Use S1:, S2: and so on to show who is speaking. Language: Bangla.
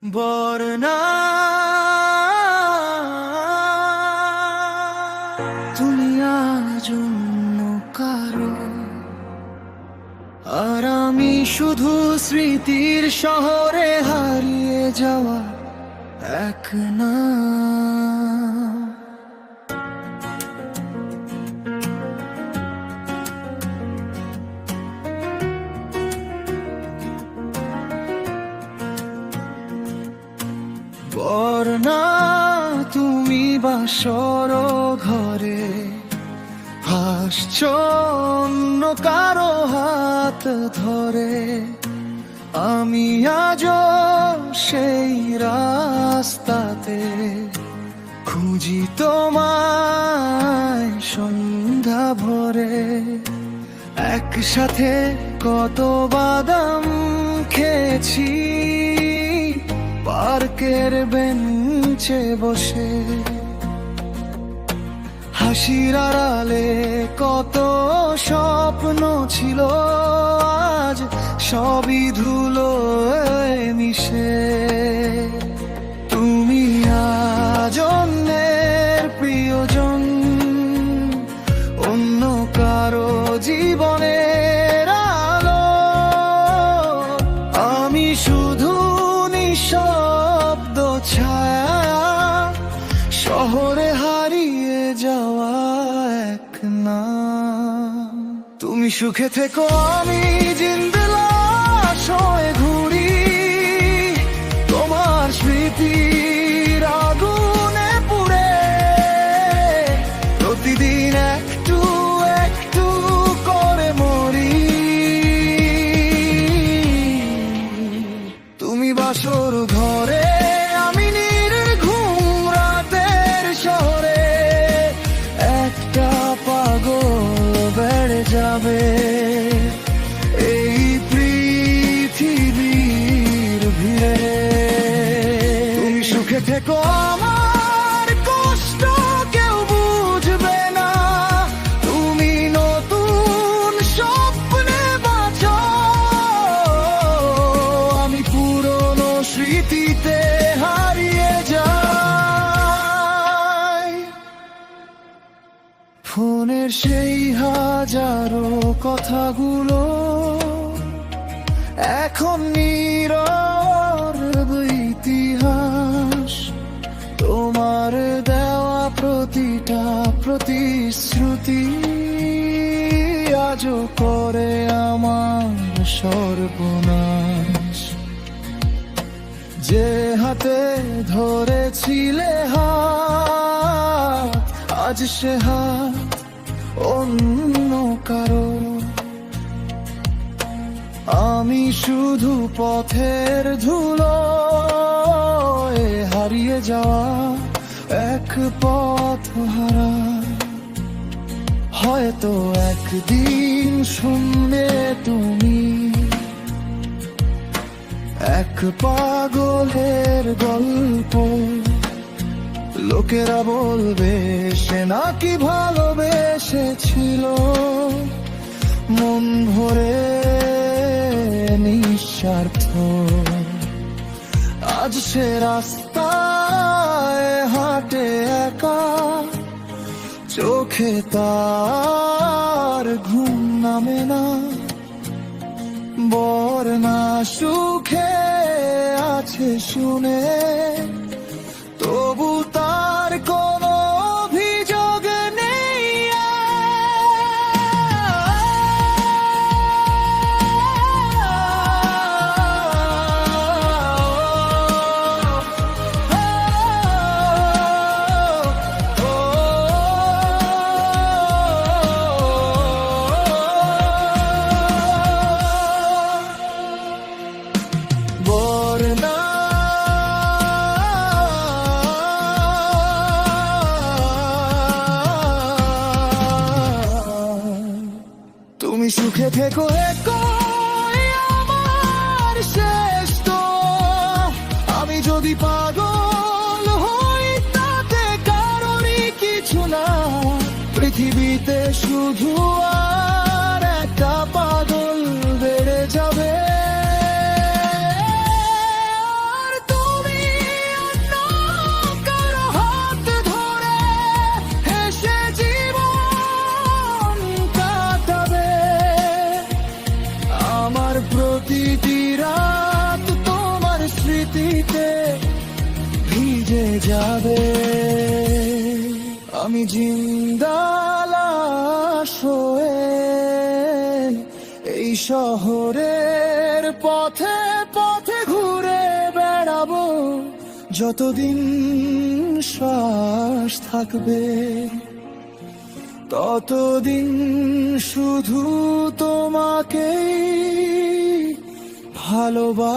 S1: বরনা তুমি আজ অন্য কারো, আর আমি শুধু স্মৃতির শহরে হারিয়ে যাওয়া এক না। বরনা তুমি বাসর ঘরে হাসছো অন্য কারো হাত ধরে, আমি আজও সেই রাস্তাতে খুঁজি তোমায় সন্ধ্যা ভরে। একসাথে কত বাদাম খেয়েছি পার্কের বেঞ্চে বসে, হাসির আড়ালে কত স্বপ্ন ছিল আজ সবই ধুলোয় মিশে। তুমি আজ অন্যের প্রিয়জন, অন্য কারো জীবনের আলো, আমি শুধু নিঃশব্দ ছায়া শহরে হারিয়ে যাওয়া এক না। তুমি সুখে থেকো, আমি জিন্দলাশ হয়ে ঘুরি তোমার স্মৃতির আগুনে পুড়ে, প্রতিদিন একটু একটু করে মরি। তুমি বাসর ঘরে, আমি নির্ঘুম রাতের শহরে, একটা পাগল বেড়ে যাবে এই পৃথিবীর ভিড়ে। তুমি সুখে থেকো, আমার কষ্ট কেউ বুঝবে না, তুমি নতুন স্বপ্নে বাঁচো, আমি পুরনো স্মৃতিতে হারিয়ে যাই। ফোনের সেই হাজারো কথাগুলো এখন নীরব ইতিহাস, তোমার দেওয়া প্রতিটা প্রতিশ্রুতি আজও করে আমার সর্বনাশ। যে হাতে ধরেছিলে হাত, আজ সে হাত অন্য কারো, আমি শুধু পথের ধুলোয় হারিয়ে যাওয়া এক পথহারা। হয়তো একদিন শুনবে তুমি এক পাগলের গল্প, লোকেরা বলবে সে নাকি ভালোবেসেছিল মন ভরে নিঃস্বার্থ। আজ সে রাস্তায় হাঁটে একা, চোখে তার ঘুম নামে না। বরনা সুখে আছে শুনে, তবু তার কোনো অভিযোগ নেই। বরনা তুমি সুখে থেকো, আমার শ্রেষ্ঠ। আমি যদি পাগল হই তাতে কারণই কিছু না, পৃথিবীতে শুধু আর একটা পাগল বেড়ে যাবে। আর তুমি যাবে। আমি জিন্দা লাশ হয়ে এই শহরের পথে পথে ঘুরে বেড়াবো, যতদিন শ্বাস থাকবে ততদিন শুধু তোমাকেই ভালোবাসবো।